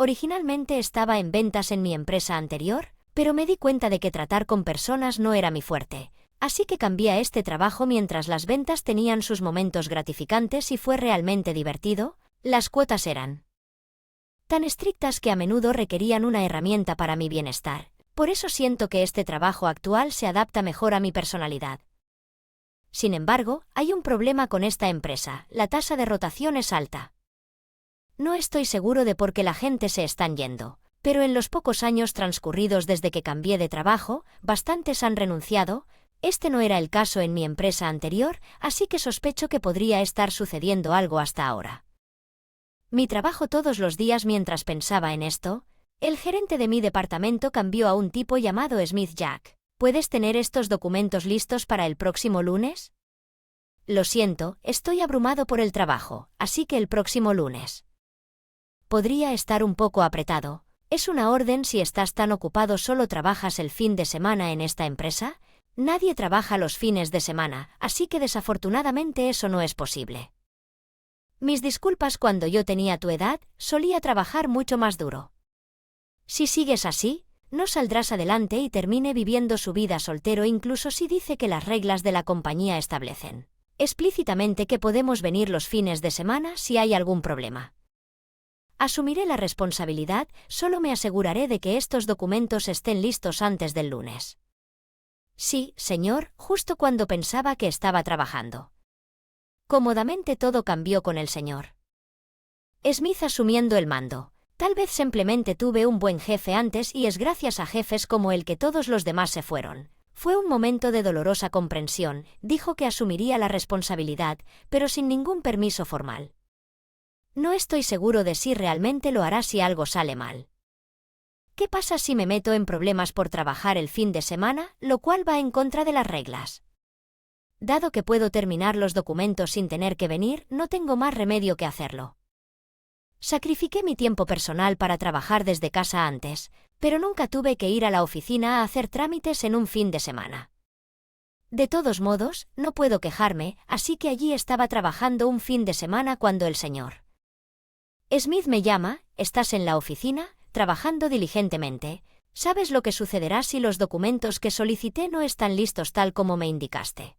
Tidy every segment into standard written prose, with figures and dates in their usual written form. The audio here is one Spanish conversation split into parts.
Originalmente estaba en ventas en mi empresa anterior, pero me di cuenta de que tratar con personas no era mi fuerte, así que cambié a este trabajo mientras las ventas tenían sus momentos gratificantes y fue realmente divertido. Las cuotas eran tan estrictas que a menudo requerían una herramienta para mi bienestar. Por eso siento que este trabajo actual se adapta mejor a mi personalidad. Sin embargo, hay un problema con esta empresa: la tasa de rotación es alta. No estoy seguro de por qué la gente se están yendo, pero en los pocos años transcurridos desde que cambié de trabajo, bastantes han renunciado. Este no era el caso en mi empresa anterior, así que sospecho que podría estar sucediendo algo hasta ahora. Mi trabajo todos los días. Mientras pensaba en esto, el gerente de mi departamento cambió a un tipo llamado Smith. Jack, ¿puedes tener estos documentos listos para el próximo lunes? Lo siento, estoy abrumado por el trabajo, así que el próximo lunes. Podría estar un poco apretado. ¿Es una orden si estás tan ocupado? ¿Solo trabajas el fin de semana en esta empresa? Nadie trabaja los fines de semana, así que desafortunadamente eso no es posible. Mis disculpas. Cuando yo tenía tu edad, solía trabajar mucho más duro. Si sigues así, no saldrás adelante y termine viviendo su vida soltero, incluso si dice que las reglas de la compañía establecen explícitamente que podemos venir los fines de semana si hay algún problema. Asumiré la responsabilidad, solo me aseguraré de que estos documentos estén listos antes del lunes. Sí, señor, justo cuando pensaba que estaba trabajando cómodamente, todo cambió con el señor Smith asumiendo el mando. Tal vez simplemente tuve un buen jefe antes y es gracias a jefes como el que todos los demás se fueron. Fue un momento de dolorosa comprensión. Dijo que asumiría la responsabilidad, pero sin ningún permiso formal. No estoy seguro de si realmente lo hará si algo sale mal. ¿Qué pasa si me meto en problemas por trabajar el fin de semana, lo cual va en contra de las reglas? Dado que puedo terminar los documentos sin tener que venir, no tengo más remedio que hacerlo. Sacrifiqué mi tiempo personal para trabajar desde casa antes, pero nunca tuve que ir a la oficina a hacer trámites en un fin de semana. De todos modos, no puedo quejarme, así que allí estaba trabajando un fin de semana cuando el señor Smith me llama. ¿Estás en la oficina, trabajando diligentemente? ¿Sabes lo que sucederá si los documentos que solicité no están listos tal como me indicaste?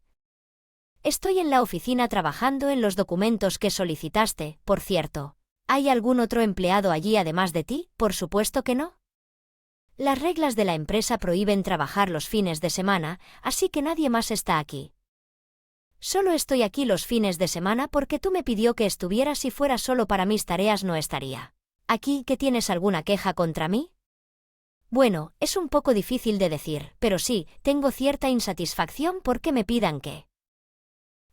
Estoy en la oficina trabajando en los documentos que solicitaste. Por cierto, ¿hay algún otro empleado allí además de ti? Por supuesto que no. Las reglas de la empresa prohíben trabajar los fines de semana, así que nadie más está aquí. Solo estoy aquí los fines de semana porque tú me pidió que estuviera. Si fuera solo para mis tareas no estaría aquí. ¿Que tienes alguna queja contra mí? Bueno, es un poco difícil de decir, pero sí, tengo cierta insatisfacción porque me pidan que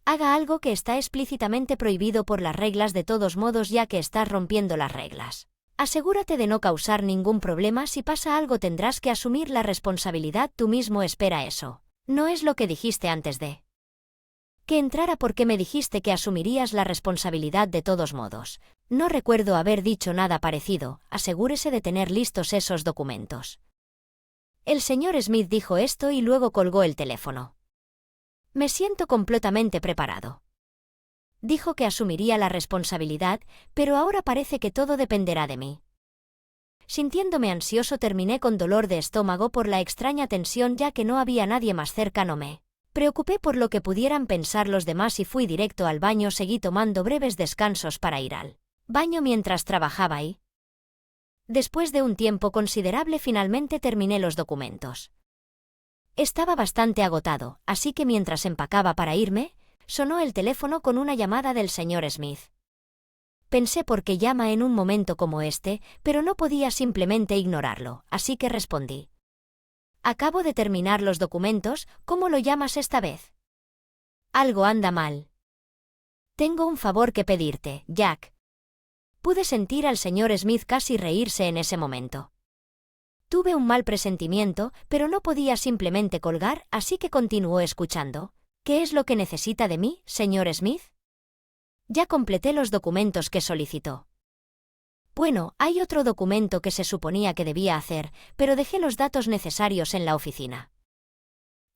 haga algo que está explícitamente prohibido por las reglas. De todos modos, ya que estás rompiendo las reglas, asegúrate de no causar ningún problema. Si pasa algo tendrás que asumir la responsabilidad tú mismo. Espera, eso no es lo que dijiste antes de que entrara. ¿Por qué me dijiste que asumirías la responsabilidad de todos modos? No recuerdo haber dicho nada parecido. Asegúrese de tener listos esos documentos. El señor Smith dijo esto y luego colgó el teléfono. Me siento completamente preparado. Dijo que asumiría la responsabilidad, pero ahora parece que todo dependerá de mí. Sintiéndome ansioso, terminé con dolor de estómago por la extraña tensión, ya que no había nadie más cerca. No me preocupé por lo que pudieran pensar los demás y fui directo al baño. Seguí tomando breves descansos para ir al baño mientras trabajaba ahí. Después de un tiempo considerable, finalmente terminé los documentos. Estaba bastante agotado, así que mientras empacaba para irme, sonó el teléfono con una llamada del señor Smith. Pensé: ¿por qué llama en un momento como este? Pero no podía simplemente ignorarlo, así que respondí. Acabo de terminar los documentos. ¿Cómo lo llamas esta vez? Algo anda mal. Tengo un favor que pedirte, Jack. Pude sentir al señor Smith casi reírse en ese momento. Tuve un mal presentimiento, pero no podía simplemente colgar, así que continuó escuchando. ¿Qué es lo que necesita de mí, señor Smith? Ya completé los documentos que solicitó. Bueno, hay otro documento que se suponía que debía hacer, pero dejé los datos necesarios en la oficina.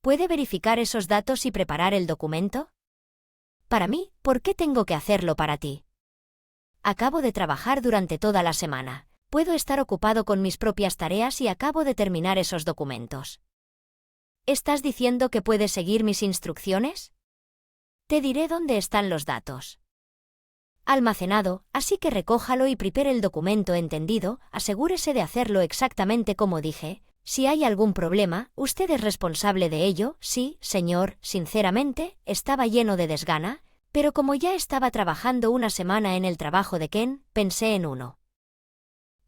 ¿Puede verificar esos datos y preparar el documento? Para mí, ¿por qué tengo que hacerlo para ti? Acabo de trabajar durante toda la semana. Puedo estar ocupado con mis propias tareas y acabo de terminar esos documentos. ¿Estás diciendo que puedes seguir mis instrucciones? Te diré dónde están los datos. Almacenado, así que recójalo y prepare el documento entendido, asegúrese de hacerlo exactamente como dije. Si hay algún problema, usted es responsable de ello. Sí, señor, sinceramente, estaba lleno de desgana, pero como ya estaba trabajando una semana en el trabajo de Ken, pensé en uno.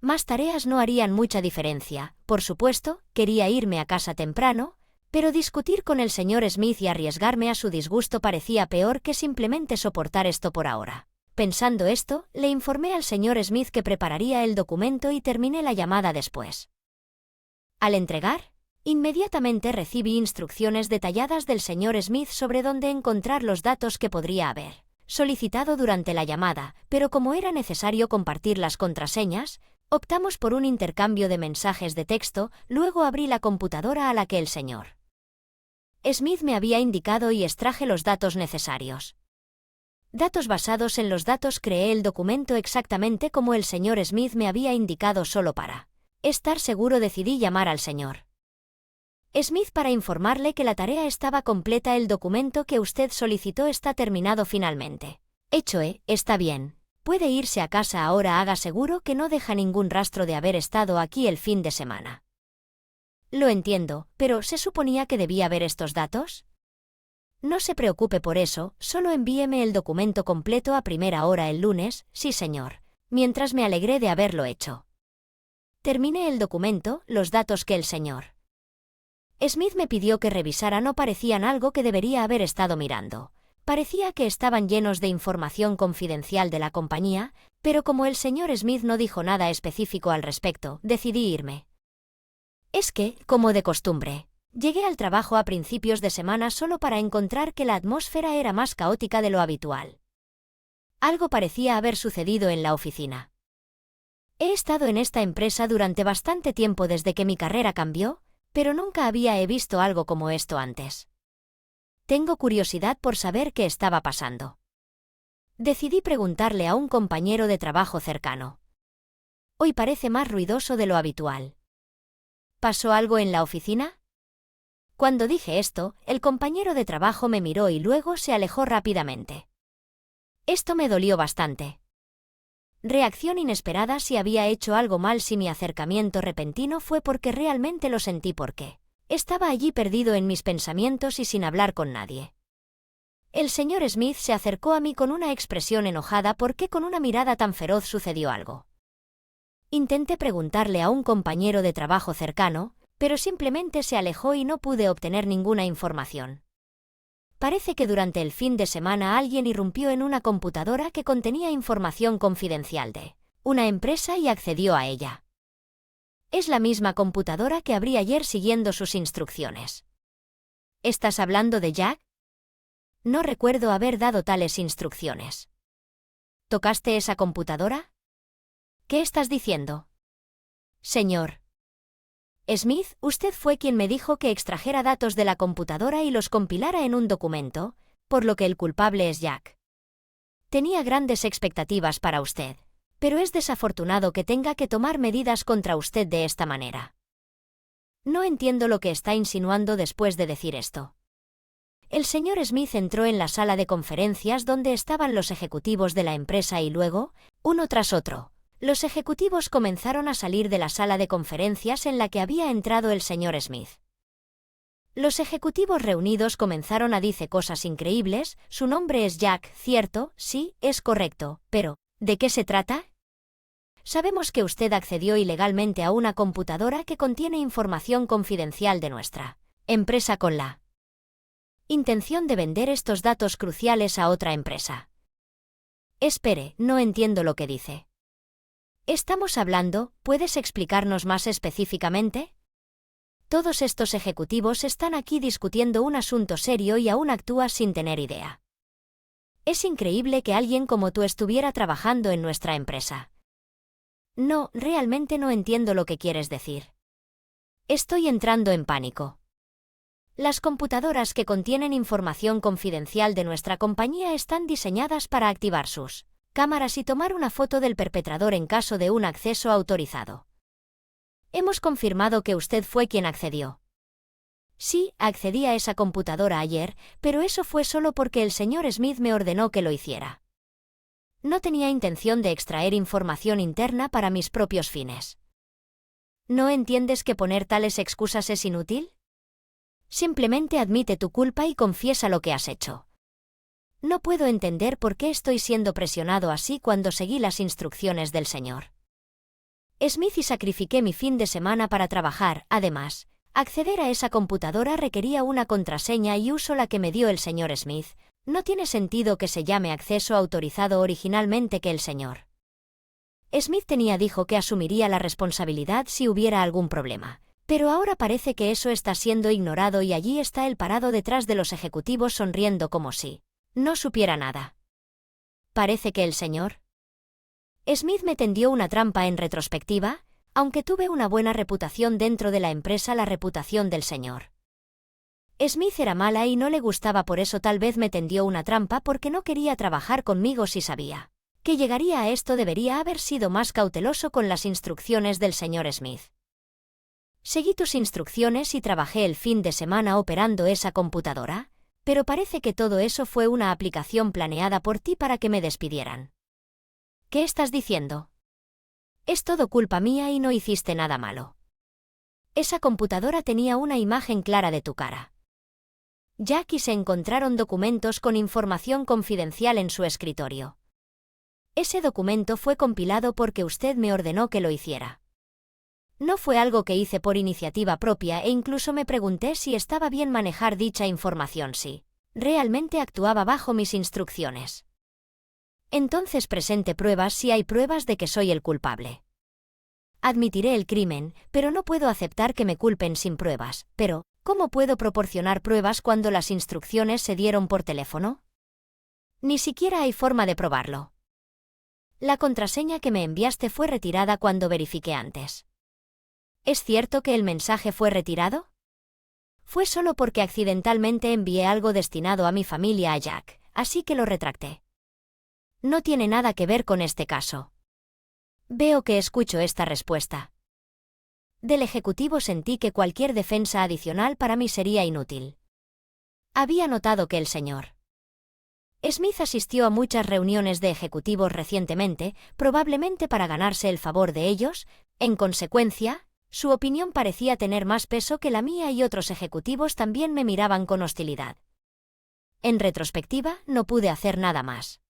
Más tareas no harían mucha diferencia. Por supuesto, quería irme a casa temprano, pero discutir con el señor Smith y arriesgarme a su disgusto parecía peor que simplemente soportar esto por ahora. Pensando esto, le informé al señor Smith que prepararía el documento y terminé la llamada después. Al entregar, inmediatamente recibí instrucciones detalladas del señor Smith sobre dónde encontrar los datos que podría haber solicitado durante la llamada, pero como era necesario compartir las contraseñas, optamos por un intercambio de mensajes de texto. Luego abrí la computadora a la que el señor Smith me había indicado y extraje los datos necesarios. Datos basados en los datos creé el documento exactamente como el señor Smith me había indicado. Solo para estar seguro decidí llamar al señor Smith para informarle que la tarea estaba completa. El documento que usted solicitó está terminado finalmente. Hecho, está bien. Puede irse a casa ahora. Haga seguro que no deja ningún rastro de haber estado aquí el fin de semana. Lo entiendo, pero ¿se suponía que debía ver estos datos? No se preocupe por eso, solo envíeme el documento completo a primera hora el lunes. Sí, señor. Mientras me alegré de haberlo hecho. Terminé el documento. Los datos que el señor Smith me pidió que revisara no parecían algo que debería haber estado mirando. Parecía que estaban llenos de información confidencial de la compañía, pero como el señor Smith no dijo nada específico al respecto, decidí irme. Es que, como de costumbre, llegué al trabajo a principios de semana solo para encontrar que la atmósfera era más caótica de lo habitual. Algo parecía haber sucedido en la oficina. He estado en esta empresa durante bastante tiempo desde que mi carrera cambió, pero nunca había visto algo como esto antes. Tengo curiosidad por saber qué estaba pasando. Decidí preguntarle a un compañero de trabajo cercano. Hoy parece más ruidoso de lo habitual. ¿Pasó algo en la oficina? Cuando dije esto, el compañero de trabajo me miró y luego se alejó rápidamente. Esto me dolió bastante. Reacción inesperada. Si había hecho algo mal. Si mi acercamiento repentino fue porque realmente lo sentí, porque estaba allí perdido en mis pensamientos y sin hablar con nadie. El señor Smith se acercó a mí con una expresión enojada. ¿Por qué con una mirada tan feroz sucedió algo? Intenté preguntarle a un compañero de trabajo cercano, pero simplemente se alejó y no pude obtener ninguna información. Parece que durante el fin de semana alguien irrumpió en una computadora que contenía información confidencial de una empresa y accedió a ella. Es la misma computadora que abrí ayer siguiendo sus instrucciones. ¿Estás hablando de Jack? No recuerdo haber dado tales instrucciones. ¿Tocaste esa computadora? ¿Qué estás diciendo? Señor Smith, usted fue quien me dijo que extrajera datos de la computadora y los compilara en un documento, por lo que el culpable es Jack. Tenía grandes expectativas para usted, pero es desafortunado que tenga que tomar medidas contra usted de esta manera. No entiendo lo que está insinuando después de decir esto. El señor Smith entró en la sala de conferencias donde estaban los ejecutivos de la empresa y luego, uno tras otro, los ejecutivos comenzaron a salir de la sala de conferencias en la que había entrado el señor Smith. Los ejecutivos reunidos comenzaron a decir cosas increíbles. Su nombre es Jack, ¿cierto? Sí, es correcto, pero ¿de qué se trata? Sabemos que usted accedió ilegalmente a una computadora que contiene información confidencial de nuestra empresa con la intención de vender estos datos cruciales a otra empresa. Espere, no entiendo lo que dice. Estamos hablando, ¿puedes explicarnos más específicamente? Todos estos ejecutivos están aquí discutiendo un asunto serio y aún actúas sin tener idea. Es increíble que alguien como tú estuviera trabajando en nuestra empresa. No, realmente no entiendo lo que quieres decir. Estoy entrando en pánico. Las computadoras que contienen información confidencial de nuestra compañía están diseñadas para activar sus cámaras y tomar una foto del perpetrador en caso de un acceso autorizado. Hemos confirmado que usted fue quien accedió. Sí, accedí a esa computadora ayer, pero eso fue solo porque el señor Smith me ordenó que lo hiciera. No tenía intención de extraer información interna para mis propios fines. ¿No entiendes que poner tales excusas es inútil? Simplemente admite tu culpa y confiesa lo que has hecho. No puedo entender por qué estoy siendo presionado así cuando seguí las instrucciones del señor Smith y sacrifiqué mi fin de semana para trabajar. Además, acceder a esa computadora requería una contraseña y uso la que me dio el señor Smith. No tiene sentido que se llame acceso autorizado originalmente que el señor Smith dijo que asumiría la responsabilidad si hubiera algún problema. Pero ahora parece que eso está siendo ignorado y allí está él parado detrás de los ejecutivos sonriendo como si no supiera nada. Parece que el señor Smith me tendió una trampa en retrospectiva, aunque tuve una buena reputación dentro de la empresa. La reputación del señor Smith era mala y no le gustaba, por eso tal vez me tendió una trampa porque no quería trabajar conmigo si sabía que llegaría a esto. Debería haber sido más cauteloso con las instrucciones del señor Smith. Seguí tus instrucciones y trabajé el fin de semana operando esa computadora, pero parece que todo eso fue una aplicación planeada por ti para que me despidieran. ¿Qué estás diciendo? Es todo culpa mía y no hiciste nada malo. Esa computadora tenía una imagen clara de tu cara. Jack, y se encontraron documentos con información confidencial en su escritorio. Ese documento fue compilado porque usted me ordenó que lo hiciera. No fue algo que hice por iniciativa propia e incluso me pregunté si estaba bien manejar dicha información, si realmente actuaba bajo mis instrucciones. Entonces presente pruebas si hay pruebas de que soy el culpable. Admitiré el crimen, pero no puedo aceptar que me culpen sin pruebas. Pero, ¿cómo puedo proporcionar pruebas cuando las instrucciones se dieron por teléfono? Ni siquiera hay forma de probarlo. La contraseña que me enviaste fue retirada cuando verifiqué antes. ¿Es cierto que el mensaje fue retirado? Fue solo porque accidentalmente envié algo destinado a mi familia a Jack, así que lo retracté. No tiene nada que ver con este caso. Veo que escucho esta respuesta. Del ejecutivo sentí que cualquier defensa adicional para mí sería inútil. Había notado que el señor Smith asistió a muchas reuniones de ejecutivos recientemente, probablemente para ganarse el favor de ellos. En consecuencia, su opinión parecía tener más peso que la mía y otros ejecutivos también me miraban con hostilidad. En retrospectiva, no pude hacer nada más.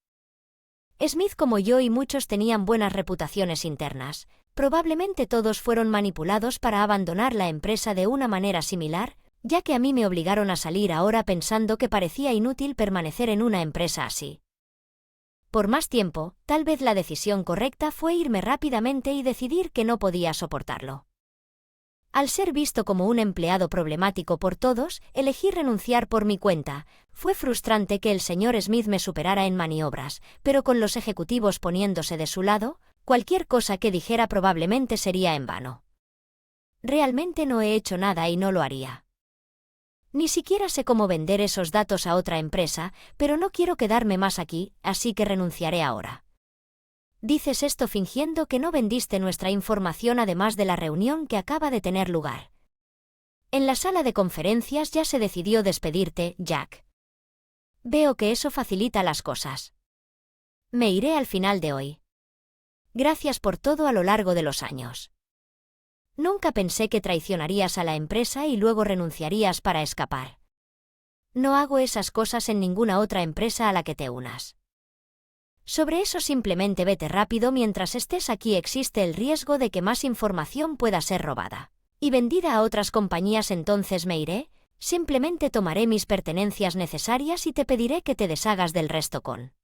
Smith, como yo y muchos, tenían buenas reputaciones internas. Probablemente todos fueron manipulados para abandonar la empresa de una manera similar, ya que a mí me obligaron a salir ahora pensando que parecía inútil permanecer en una empresa así. Por más tiempo, tal vez la decisión correcta fue irme rápidamente y decidir que no podía soportarlo. Al ser visto como un empleado problemático por todos, elegí renunciar por mi cuenta. Fue frustrante que el señor Smith me superara en maniobras, pero con los ejecutivos poniéndose de su lado, cualquier cosa que dijera probablemente sería en vano. Realmente no he hecho nada y no lo haría. Ni siquiera sé cómo vender esos datos a otra empresa, pero no quiero quedarme más aquí, así que renunciaré ahora. Dices esto fingiendo que no vendiste nuestra información además de la reunión que acaba de tener lugar. En la sala de conferencias ya se decidió despedirte, Jack. Veo que eso facilita las cosas. Me iré al final de hoy. Gracias por todo a lo largo de los años. Nunca pensé que traicionarías a la empresa y luego renunciarías para escapar. No hago esas cosas en ninguna otra empresa a la que te unas. Sobre eso simplemente vete rápido. Mientras estés aquí existe el riesgo de que más información pueda ser robada y vendida a otras compañías. Entonces me iré, simplemente tomaré mis pertenencias necesarias y te pediré que te deshagas del resto. Con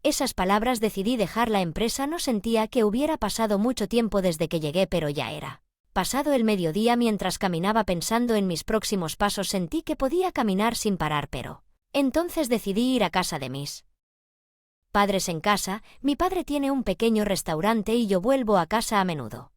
esas palabras decidí dejar la empresa. No sentía que hubiera pasado mucho tiempo desde que llegué, pero ya era pasado el mediodía. Mientras caminaba pensando en mis próximos pasos sentí que podía caminar sin parar, pero entonces decidí ir a casa de mis padres. En casa, mi padre tiene un pequeño restaurante y yo vuelvo a casa a menudo.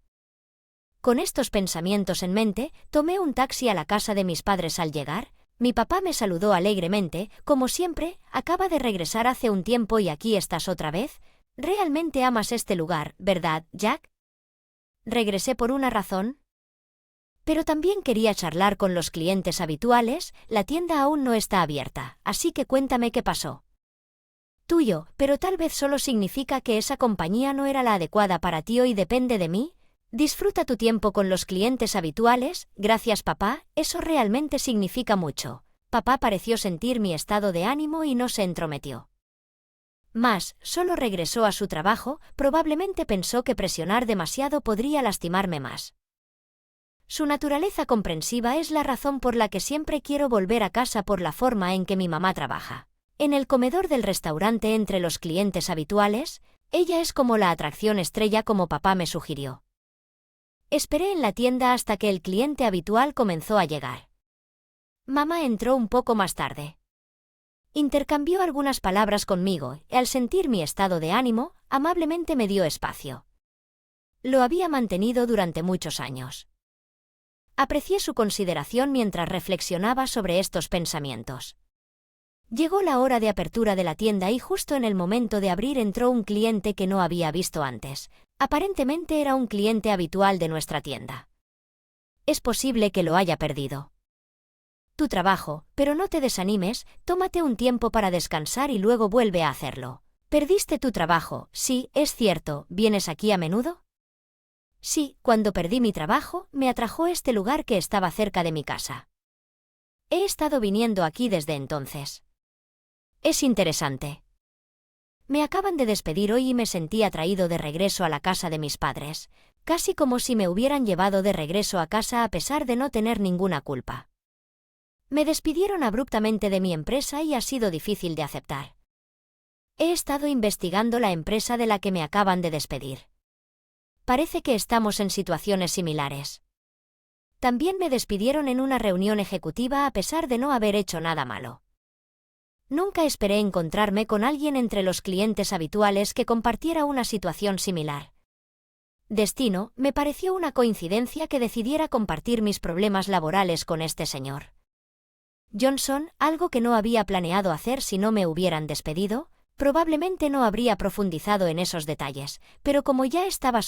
Con estos pensamientos en mente, tomé un taxi a la casa de mis padres. Al llegar, Mi papá me saludó alegremente, como siempre, acaba de regresar hace un tiempo y aquí estás otra vez. ¿Realmente amas este lugar, verdad, Jack? Regresé por una razón. Pero también quería charlar con los clientes habituales, la tienda aún no está abierta, así que cuéntame qué pasó. Tuyo, pero tal vez solo significa que esa compañía no era la adecuada para ti y depende de mí. Disfruta tu tiempo con los clientes habituales, gracias papá, eso realmente significa mucho. Papá pareció sentir mi estado de ánimo y no se entrometió. Solo regresó a su trabajo, probablemente pensó que presionar demasiado podría lastimarme más. Su naturaleza comprensiva es la razón por la que siempre quiero volver a casa por la forma en que mi mamá trabaja. En el comedor del restaurante entre los clientes habituales, ella es como la atracción estrella como papá me sugirió. Esperé en la tienda hasta que el cliente habitual comenzó a llegar. Mamá entró un poco más tarde. Intercambió algunas palabras conmigo y al sentir mi estado de ánimo, amablemente me dio espacio. Lo había mantenido durante muchos años. Aprecié su consideración mientras reflexionaba sobre estos pensamientos. Llegó la hora de apertura de la tienda y justo en el momento de abrir entró un cliente que no había visto antes. Aparentemente era un cliente habitual de nuestra tienda. Es posible que lo haya perdido. Tu trabajo, pero no te desanimes, tómate un tiempo para descansar y luego vuelve a hacerlo. ¿Perdiste tu trabajo? Sí, es cierto, ¿vienes aquí a menudo? Sí, cuando perdí mi trabajo, me atrajo este lugar que estaba cerca de mi casa. He estado viniendo aquí desde entonces. Es interesante. Me acaban de despedir hoy y me sentí atraído de regreso a la casa de mis padres, casi como si me hubieran llevado de regreso a casa a pesar de no tener ninguna culpa. Me despidieron abruptamente de mi empresa y ha sido difícil de aceptar. He estado investigando la empresa de la que me acaban de despedir. Parece que estamos en situaciones similares. También me despidieron en una reunión ejecutiva a pesar de no haber hecho nada malo. Nunca esperé encontrarme con alguien entre los clientes habituales que compartiera una situación similar. Destino, me pareció una coincidencia que decidiera compartir mis problemas laborales con este señor. Johnson, algo que no había planeado hacer si no me hubieran despedido, probablemente no habría profundizado en esos detalles, pero como ya estaba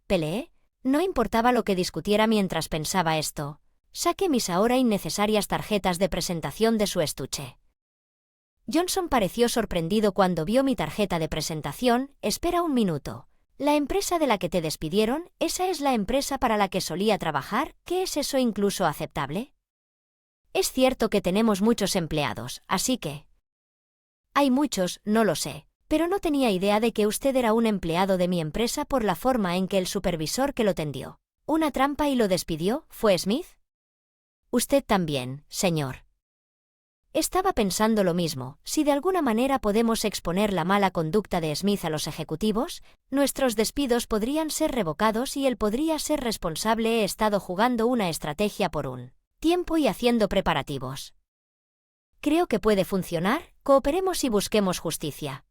peleé, no importaba lo que discutiera mientras pensaba esto. Saqué mis ahora innecesarias tarjetas de presentación de su estuche. Johnson pareció sorprendido cuando vio mi tarjeta de presentación. Espera un minuto. ¿La empresa de la que te despidieron, esa es la empresa para la que solía trabajar? ¿Qué es eso incluso aceptable? Es cierto que tenemos muchos empleados, así que... Hay muchos, no lo sé, pero no tenía idea de que usted era un empleado de mi empresa por la forma en que el supervisor que lo tendió una trampa y lo despidió, ¿fue Smith? Usted también, señor. Estaba pensando lo mismo, si de alguna manera podemos exponer la mala conducta de Smith a los ejecutivos, nuestros despidos podrían ser revocados y él podría ser responsable. He estado jugando una estrategia por un tiempo y haciendo preparativos. Creo que puede funcionar, cooperemos y busquemos justicia.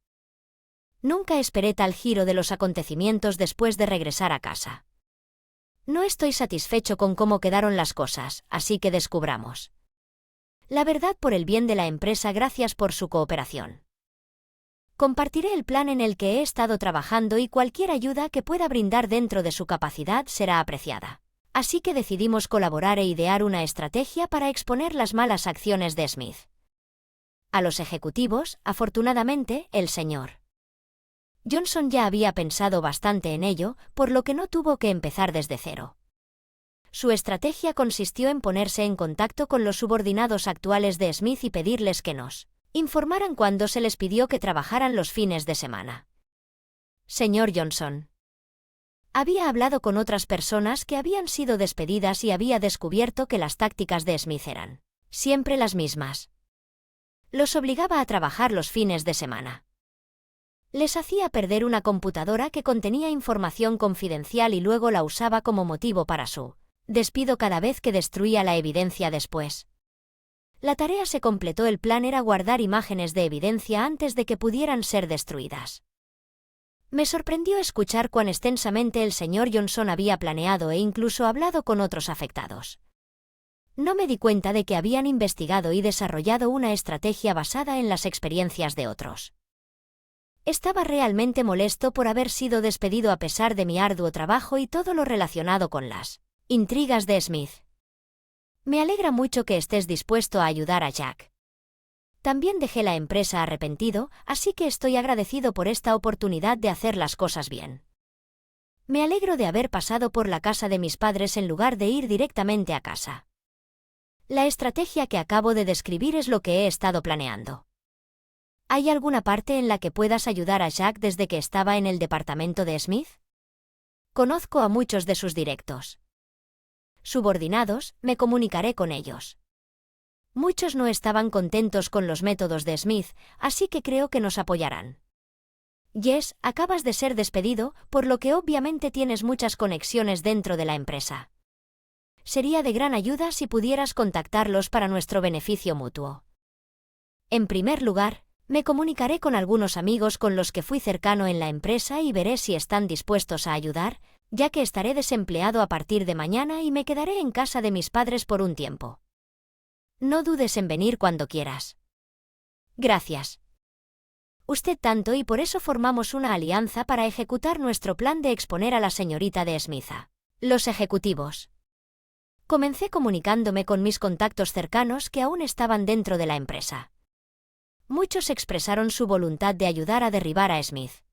Nunca esperé tal giro de los acontecimientos después de regresar a casa. No estoy satisfecho con cómo quedaron las cosas, así que descubramos la verdad por el bien de la empresa. Gracias por su cooperación. Compartiré el plan en el que he estado trabajando y cualquier ayuda que pueda brindar dentro de su capacidad será apreciada. Así que decidimos colaborar e idear una estrategia para exponer las malas acciones de Smith a los ejecutivos. Afortunadamente, el señor Johnson ya había pensado bastante en ello, por lo que no tuvo que empezar desde cero. Su estrategia consistió en ponerse en contacto con los subordinados actuales de Smith y pedirles que nos informaran cuando se les pidió que trabajaran los fines de semana. Señor Johnson. Había hablado con otras personas que habían sido despedidas y había descubierto que las tácticas de Smith eran siempre las mismas. Los obligaba a trabajar los fines de semana. Les hacía perder una computadora que contenía información confidencial y luego la usaba como motivo para su despido cada vez que destruía la evidencia después. La tarea se completó. El plan era guardar imágenes de evidencia antes de que pudieran ser destruidas. Me sorprendió escuchar cuán extensamente el señor Johnson había planeado e incluso hablado con otros afectados. No me di cuenta de que habían investigado y desarrollado una estrategia basada en las experiencias de otros. Estaba realmente molesto por haber sido despedido a pesar de mi arduo trabajo y todo lo relacionado con las intrigas de Smith. Me alegra mucho que estés dispuesto a ayudar a Jack. También dejé la empresa arrepentido, así que estoy agradecido por esta oportunidad de hacer las cosas bien. Me alegro de haber pasado por la casa de mis padres en lugar de ir directamente a casa. La estrategia que acabo de describir es lo que he estado planeando. ¿Hay alguna parte en la que puedas ayudar a Jack desde que estaba en el departamento de Smith? Conozco a muchos de sus directos subordinados, me comunicaré con ellos. Muchos no estaban contentos con los métodos de Smith, así que creo que nos apoyarán. Jess, acabas de ser despedido, por lo que obviamente tienes muchas conexiones dentro de la empresa. Sería de gran ayuda si pudieras contactarlos para nuestro beneficio mutuo. En primer lugar, me comunicaré con algunos amigos con los que fui cercano en la empresa y veré si están dispuestos a ayudar, ya que estaré desempleado a partir de mañana y me quedaré en casa de mis padres por un tiempo. No dudes en venir cuando quieras. Gracias. Usted tanto, y por eso formamos una alianza para ejecutar nuestro plan de exponer a la señorita de Smith a los ejecutivos. Comencé comunicándome con mis contactos cercanos que aún estaban dentro de la empresa. Muchos expresaron su voluntad de ayudar a derribar a Smith.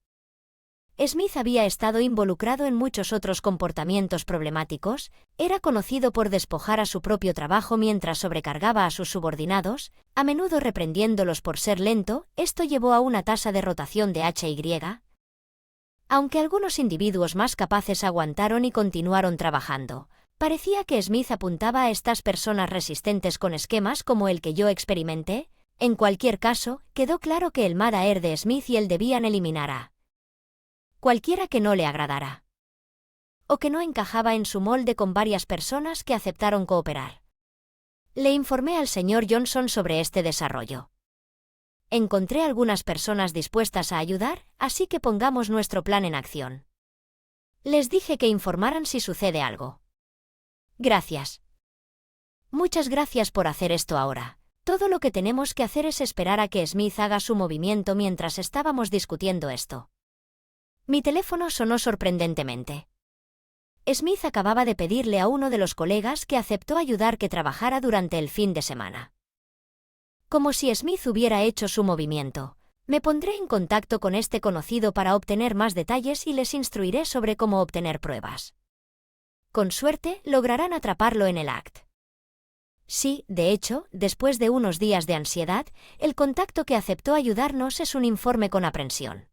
Smith había estado involucrado en muchos otros comportamientos problemáticos, era conocido por despojar a su propio trabajo mientras sobrecargaba a sus subordinados, a menudo reprendiéndolos por ser lento. Esto llevó a una tasa de rotación de HY. Aunque algunos individuos más capaces aguantaron y continuaron trabajando, parecía que Smith apuntaba a estas personas resistentes con esquemas como el que yo experimenté. En cualquier caso, quedó claro que el mala air de Smith y él debían eliminar a cualquiera que no le agradara o que no encajaba en su molde, con varias personas que aceptaron cooperar. Le informé al señor Johnson sobre este desarrollo. Encontré algunas personas dispuestas a ayudar, así que pongamos nuestro plan en acción. Les dije que informaran si sucede algo. Gracias. Muchas gracias por hacer esto ahora. Todo lo que tenemos que hacer es esperar a que Smith haga su movimiento. Mientras estábamos discutiendo esto, mi teléfono sonó sorprendentemente. Smith acababa de pedirle a uno de los colegas que aceptó ayudar que trabajara durante el fin de semana. Como si Smith hubiera hecho su movimiento, me pondré en contacto con este conocido para obtener más detalles y les instruiré sobre cómo obtener pruebas. Con suerte, lograrán atraparlo en el act. Sí, de hecho, después de unos días de ansiedad, el contacto que aceptó ayudarnos es un informe con aprensión.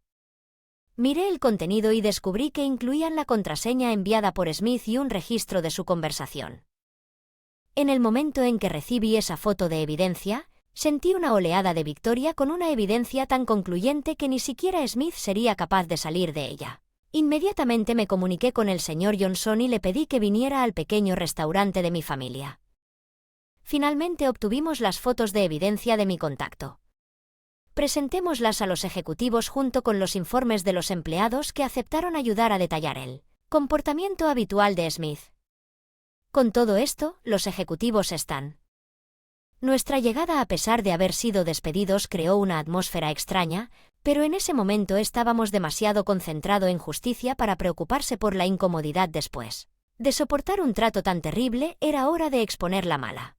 Miré el contenido y descubrí que incluían la contraseña enviada por Smith y un registro de su conversación. En el momento en que recibí esa foto de evidencia, sentí una oleada de victoria con una evidencia tan concluyente que ni siquiera Smith sería capaz de salir de ella. Inmediatamente me comuniqué con el señor Johnson y le pedí que viniera al pequeño restaurante de mi familia. Finalmente obtuvimos las fotos de evidencia de mi contacto. Presentémoslas a los ejecutivos junto con los informes de los empleados que aceptaron ayudar a detallar el comportamiento habitual de Smith. Con todo esto, los ejecutivos están. Nuestra llegada, a pesar de haber sido despedidos, creó una atmósfera extraña, pero en ese momento estábamos demasiado concentrados en justicia para preocuparse por la incomodidad después de soportar un trato tan terrible. Era hora de exponer la mala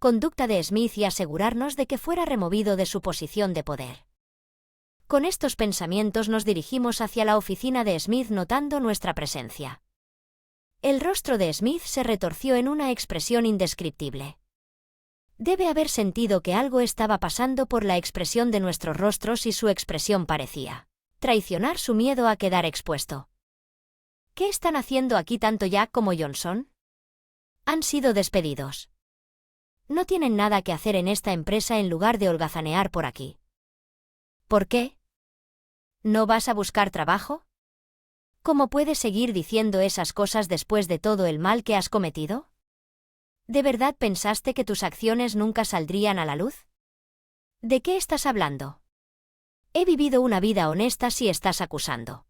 conducta de Smith y asegurarnos de que fuera removido de su posición de poder. Con estos pensamientos nos dirigimos hacia la oficina de Smith, notando nuestra presencia. El rostro de Smith se retorció en una expresión indescriptible. Debe haber sentido que algo estaba pasando por la expresión de nuestros rostros y su expresión parecía traicionar su miedo a quedar expuesto. ¿Qué están haciendo aquí tanto Jack como Johnson? Han sido despedidos. No tienen nada que hacer en esta empresa en lugar de holgazanear por aquí. ¿Por qué? ¿No vas a buscar trabajo? ¿Cómo puedes seguir diciendo esas cosas después de todo el mal que has cometido? ¿De verdad pensaste que tus acciones nunca saldrían a la luz? ¿De qué estás hablando? He vivido una vida honesta si estás acusando.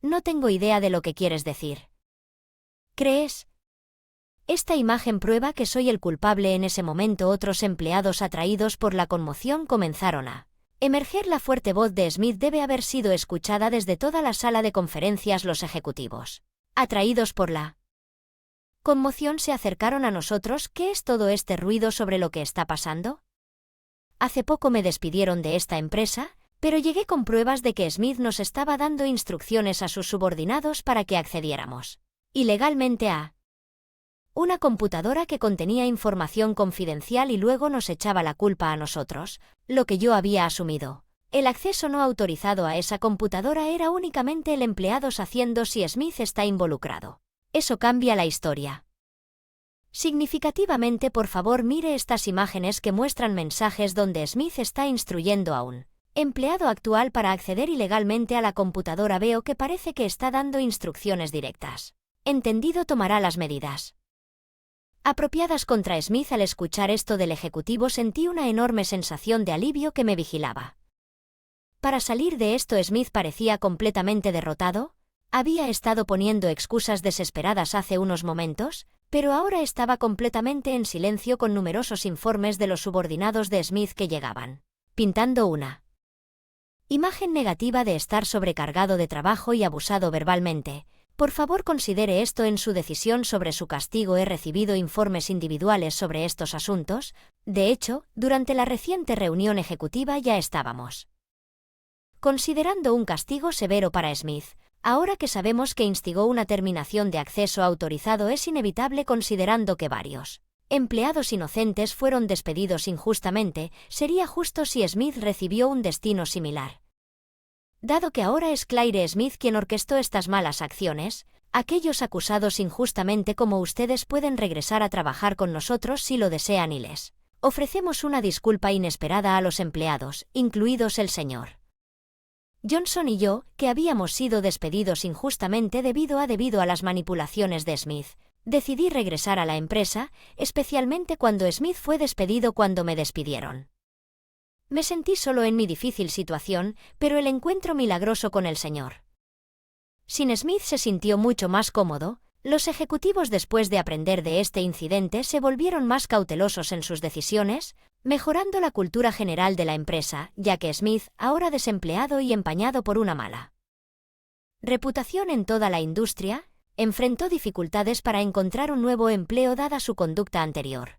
No tengo idea de lo que quieres decir. ¿Crees Esta imagen prueba que soy el culpable. En ese momento otros empleados atraídos por la conmoción comenzaron a emerger. La fuerte voz de Smith debe haber sido escuchada desde toda la sala de conferencias. Los ejecutivos, atraídos por la conmoción, se acercaron a nosotros. ¿Qué es todo este ruido sobre lo que está pasando? Hace poco me despidieron de esta empresa, pero llegué con pruebas de que Smith nos estaba dando instrucciones a sus subordinados para que accediéramos ilegalmente a una computadora que contenía información confidencial y luego nos echaba la culpa a nosotros, lo que yo había asumido. El acceso no autorizado a esa computadora era únicamente el empleado sabiendo si Smith está involucrado. Eso cambia la historia significativamente. Por favor, mire estas imágenes que muestran mensajes donde Smith está instruyendo a un empleado actual para acceder ilegalmente a la computadora. Veo que parece que está dando instrucciones directas. Entendido, tomará las medidas apropiadas contra Smith. Al escuchar esto del ejecutivo sentí una enorme sensación de alivio que me vigilaba. Para salir de esto, Smith parecía completamente derrotado. Había estado poniendo excusas desesperadas hace unos momentos, pero ahora estaba completamente en silencio con numerosos informes de los subordinados de Smith que llegaban, pintando una imagen negativa de estar sobrecargado de trabajo y abusado verbalmente. Por favor, considere esto en su decisión sobre su castigo. He recibido informes individuales sobre estos asuntos. De hecho, durante la reciente reunión ejecutiva ya estábamos considerando un castigo severo para Smith. Ahora que sabemos que instigó una terminación de acceso autorizado, es inevitable, considerando que varios empleados inocentes fueron despedidos injustamente. Sería justo si Smith recibió un destino similar. Dado que ahora es Claire Smith quien orquestó estas malas acciones, aquellos acusados injustamente como ustedes pueden regresar a trabajar con nosotros si lo desean y les ofrecemos una disculpa inesperada a los empleados, incluidos el señor Johnson y yo, que habíamos sido despedidos injustamente debido a las manipulaciones de Smith. Decidí regresar a la empresa, especialmente cuando Smith fue despedido. Cuando me despidieron, me sentí solo en mi difícil situación, pero el encuentro milagroso con el señor sin Smith se sintió mucho más cómodo. Los ejecutivos, después de aprender de este incidente, se volvieron más cautelosos en sus decisiones, mejorando la cultura general de la empresa, ya que Smith, ahora desempleado y empañado por una mala reputación en toda la industria, enfrentó dificultades para encontrar un nuevo empleo dada su conducta anterior.